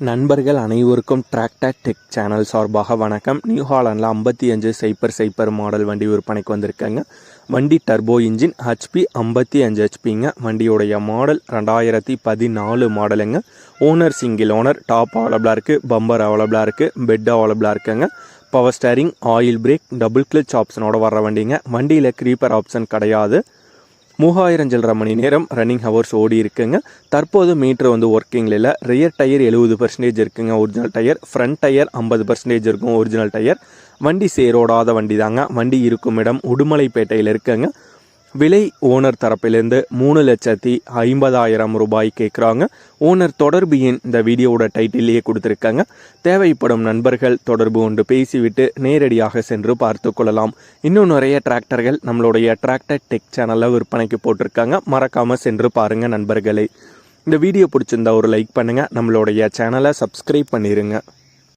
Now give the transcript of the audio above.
நண்பர்கள் அனைவருக்கும் tractor tech channel சார்பாக வணக்கம். நியூ ஹாலண்டில் 5500 மாடல் வண்டி விற்பனைக்கு வந்திருக்காங்க. வண்டி டர்போ இன்ஜின் ஹெச்பி 55 ஹெச்பிங்க. வண்டியுடைய மாடல் 2014 மாடலுங்க. Owner single owner. டாப் அவைலபிளாக இருக்குது, பம்பர் அவைலபிளாக இருக்குது, பெட் அவைலபிளாக இருக்குங்க. Power steering, oil brake, double clutch ஆப்ஷனோட வர்ற வண்டிங்க. வண்டியில் க்ரீப்பர் ஆப்ஷன் கிடையாது. 3000 சில்லற மணி நேரம் ரன்னிங் ஹவர்ஸ் ஓடி இருக்குங்க. தற்போது மீட்ரு ஒர்க்கிங்கில் இல்லை. ரியர் டயர் 70% இருக்குங்க ஒரிஜினல் டயர். ஃப்ரண்ட் டயர் 50% இருக்கும் ஒரிஜினல் டயர். வண்டி சேரோடாத வண்டி தாங்க. வண்டி இருக்கும் இடம் உடுமலைப்பேட்டையில் இருக்குங்க. விலை ஓனர் தரப்பிலிருந்து 3,50,000 ரூபாய் கேட்குறாங்க. ஓனர் தொடர்பு எண் இந்த வீடியோவோட டைட்டிலேயே கொடுத்துருக்காங்க. தேவைப்படும் நண்பர்கள் தொடர்பு கொண்டு பேசிவிட்டு நேரடியாக சென்று பார்த்து கொள்ளலாம். இன்னும் நிறைய டிராக்டர்கள் நம்மளுடைய டிராக்டர் டெக் சேனலில் விற்பனைக்கு போட்டிருக்காங்க. மறக்காமல் சென்று பாருங்கள் நண்பர்களே. இந்த வீடியோ பிடிச்சிருந்தா ஒரு லைக் பண்ணுங்கள். நம்மளுடைய சேனலை சப்ஸ்கிரைப் பண்ணிடுங்க.